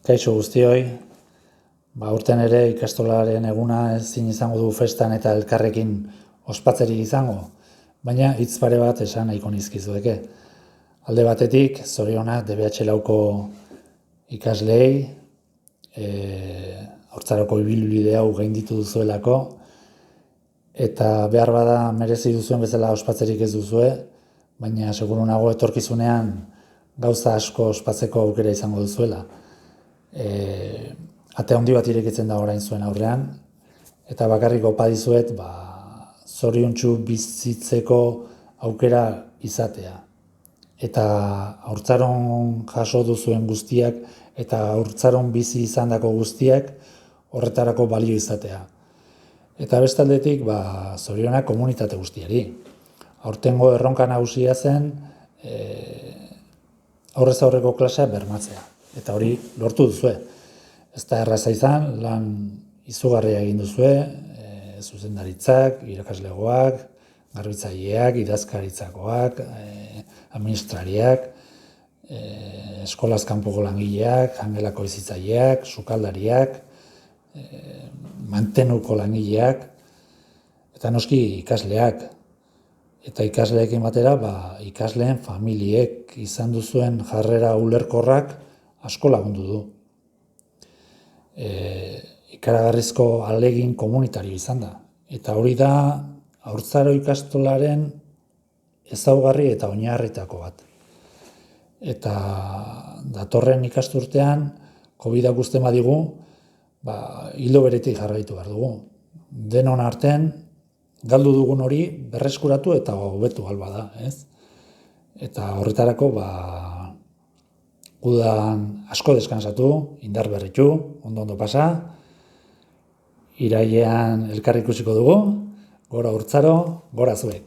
Kaixo guztioi, urten ere ikastolaren eguna ezin izango du festan eta elkarrekin ospatzerik izango, baina hitz pare bat esan nahiko nizkizueke. Alde batetik, zorionak DBH lauko ikaslei, haurtzaroko ibilbide hau gainditu duzuelako, eta behar bada merezi duzuen bezala ospatzerik ez duzue, baina seguru nago etorkizunean gauza asko ospatzeko aukera izango duzuela. Ate handi bat irekitzen da orain zuen aurrean, eta bakarrik opa dizuet zoriontsu bizitzeko aukera izatea. Eta haurtzaron jaso duzuen guztiak eta haurtzaron bizi izandako guztiak horretarako balio izatea. Eta bestaldetik zorionak komunitate guztiari. Aurtengo erronka nagusia zen aurrez aurreko klasea bermatzea. Eta hori lortu duzue. Ez da erraza izan, lan izugarria egin duzue, zuzendaritzak, irakaslegoak, garbitzaileak, idazkaritzakoak, administrariak, eskolaz kanpoko langileak, jangelako bizitzaileak, sukaldariak, mantenuko langileak, eta noski ikasleak. Eta ikasleekin batera, ikasleen familiek izan duzuen jarrera ulerkorrak asko lagundu du. Ikaragarrizko ahalegin komunitario izan da. Eta hori da haurtzaro ikastolaren ezaugarri eta oinarritako bat. Eta datorren ikasturtean, COVID-ak uzten badigu, ildo beretik jarraitu behar dugu. Denon artean, galdu dugun hori berreskuratu eta hobetu alba da, ez? Eta horretarako, udan asko deskansatu, indar berritu, ondo pasa, irailean elkar ikusiko dugu, gora haurtzaro, gora zuek.